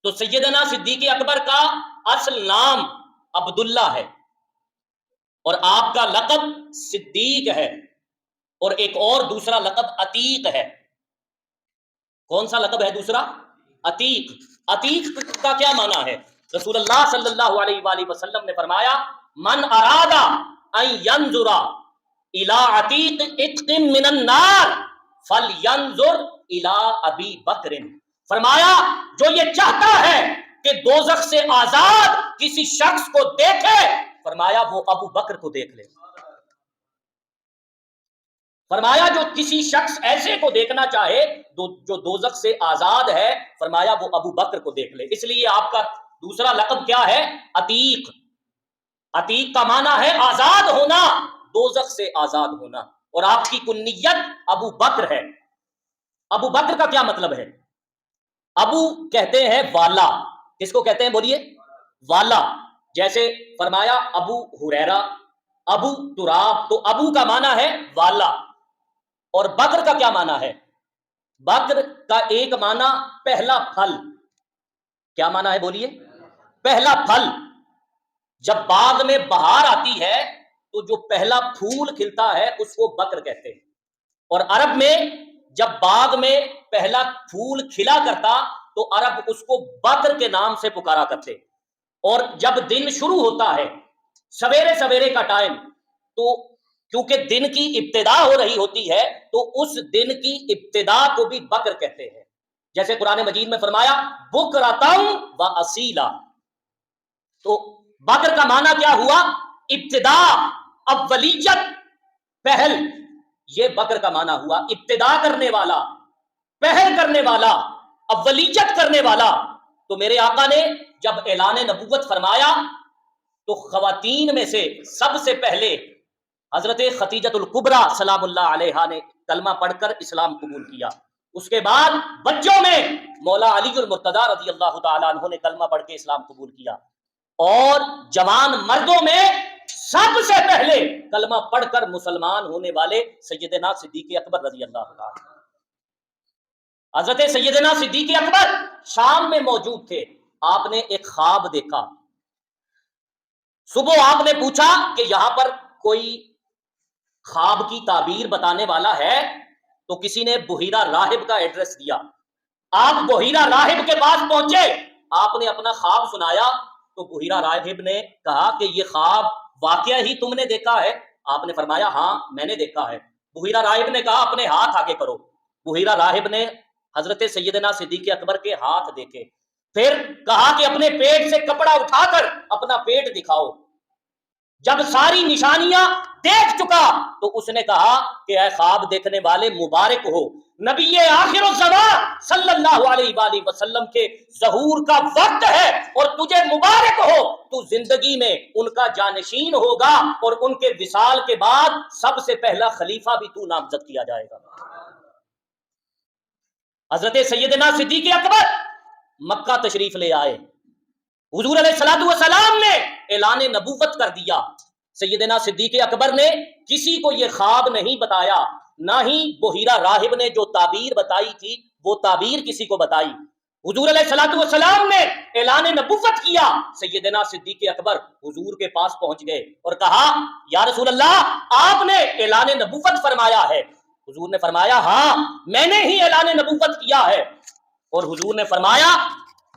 تو سیدنا صدیق اکبر کا اصل نام عبداللہ ہے اور آپ کا لقب صدیق ہے، اور ایک اور دوسرا لقب عتیق ہے۔ کون سا لقب ہے دوسرا؟ عتیق۔ عتیق کا کیا معنی ہے؟ رسول اللہ صلی اللہ علیہ وآلہ وسلم نے فرمایا من اراد ان ينظر الى عتیق عتق من النار فلینظر الى ابی بکر۔ فرمایا جو یہ چاہتا ہے کہ دوزخ سے آزاد کسی شخص کو دیکھے، فرمایا وہ ابو بکر کو دیکھ لے۔ فرمایا جو کسی شخص ایسے کو دیکھنا چاہے جو دوزخ سے آزاد ہے، فرمایا وہ ابو بکر کو دیکھ لے۔ اس لیے آپ کا دوسرا لقب کیا ہے؟ عتیق۔ عتیق کا معنی ہے آزاد ہونا، دوزخ سے آزاد ہونا، اور آپ کی کنیت ابو بکر ہے۔ ابو بکر کا کیا مطلب ہے؟ ابو کہتے ہیں والا۔ کس کو کہتے ہیں؟ بولیے، والا۔ جیسے فرمایا ابو ہریرہ، ابو تراب، تو ابو کا معنی ہے والا۔ اور بکر کا کیا معنی ہے؟ بکر کا ایک معنی پہلا پھل۔ کیا معنی ہے؟ بولیے، پہلا پھل۔ جب باغ میں بہار آتی ہے تو جو پہلا پھول کھلتا ہے اس کو بکر کہتے ہیں، اور عرب میں جب باغ میں پہلا پھول کھلا کرتا تو عرب اس کو بکر کے نام سے پکارا کرتے۔ اور جب دن شروع ہوتا ہے سویرے سویرے کا ٹائم، تو کیونکہ دن کی ابتدا ہو رہی ہوتی ہے تو اس دن کی ابتدا کو بھی بکر کہتے ہیں۔ جیسے قرآن مجید میں فرمایا بکرۃ و اصیلا، تو بکر کا معنی کیا ہوا؟ ابتدا، اولیت، پہل۔ یہ بکر کا معنی ہوا، ابتدا کرنے والا، پہل کرنے والا، اولیت کرنے والا۔ تو میرے آقا نے جب اعلان نبوت فرمایا تو خواتین میں سے سب سے پہلے حضرت خدیجۃ الکبریٰ سلام اللہ علیہا نے کلمہ پڑھ کر اسلام قبول کیا۔ اس کے بعد بچوں میں مولا علی المرتضیٰ رضی اللہ تعالیٰ عنہ نے کلمہ پڑھ کے اسلام قبول کیا، اور جوان مردوں میں سب سے پہلے کلمہ پڑھ کر مسلمان ہونے والے سیدنا صدیق اکبر رضی اللہ تعالیٰ۔ حضرت سیدنا صدیق اکبر شام میں موجود تھے، آپ نے ایک خواب دیکھا۔ صبح آپ نے پوچھا کہ یہاں پر کوئی خواب کی تعبیر بتانے والا ہے؟ تو کسی نے بحیرہ راہب کا ایڈریس دیا۔ آپ بحیرہ راہب کے پاس پہنچے، آپ نے اپنا خواب سنایا تو بحیرہ راہب نے کہا کہ یہ خواب واقعہ ہی تم نے دیکھا ہے؟ آپ نے فرمایا ہاں میں نے دیکھا ہے۔ بحیرہ راہب نے کہا اپنے ہاتھ آگے کرو۔ بحیرہ راہب نے حضرت سیدنا صدیق اکبر کے ہاتھ دیکھے، پھر کہا کہ اپنے پیٹ سے کپڑا اٹھا کر اپنا پیٹ دکھاؤ۔ جب ساری نشانیاں دیکھ چکا تو اس نے کہا کہ اے خواب دیکھنے والے مبارک ہو، نبی آخر الزمان صلی اللہ علیہ وآلہ وسلم کے ظہور کا وقت ہے اور تجھے مبارک ہو، تو زندگی میں ان کا جانشین ہوگا اور ان کے وصال کے بعد سب سے پہلا خلیفہ بھی تو نامزد کیا جائے گا۔ حضرت سیدنا صدیق اکبر مکہ تشریف لے آئے، حضور علیہ الصلوۃ والسلام نے اعلان نبوت کر دیا۔ سیدنا صدیق اکبر نے کسی کو یہ خواب نہیں بتایا، نہ ہی بحیرہ راہب نے جو تعبیر بتائی تھی وہ تعبیر کسی کو بتائی۔ حضور علیہ الصلوۃ والسلام نے اعلان نبوت کیا، سیدنا صدیق اکبر حضور کے پاس پہنچ گئے اور کہا یا رسول اللہ آپ نے اعلان نبوت فرمایا ہے؟ حضور نے فرمایا ہاں میں نے ہی اعلان نبوت کیا ہے۔ اور حضور نے فرمایا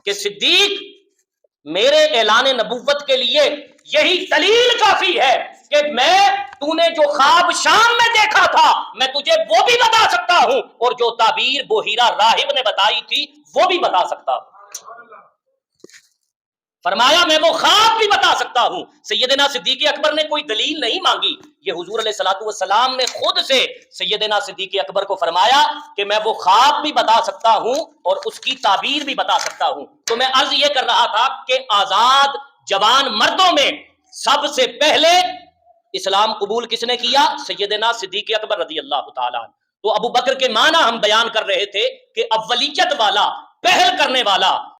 کہ صدیق میرے اعلان نبوت کے لیے یہی دلیل کافی ہے کہ تو نے جو خواب شام میں دیکھا تھا میں تجھے وہ بھی بتا سکتا ہوں، اور جو تعبیر بحیرہ راہب نے بتائی تھی وہ بھی بتا سکتا ہوں۔ فرمایا میں وہ خواب بھی بتا سکتا ہوں۔ سیدنا صدیق اکبر نے کوئی دلیل نہیں مانگی، یہ حضور علیہ الصلوۃ والسلام نے خود سے سیدنا صدیق اکبر کو فرمایا کہ میں وہ خواب بھی بتا سکتا ہوں اور اس کی تعبیر بھی بتا سکتا ہوں۔ تو میں عرض یہ کر رہا تھا کہ آزاد جوان مردوں میں سب سے پہلے اسلام قبول کس نے کیا؟ سیدنا صدیق اکبر رضی اللہ تعالیٰ عنہ۔ تو ابو بکر کے معنی ہم بیان کر رہے تھے کہ اولیت والا، پہل کرنے والا،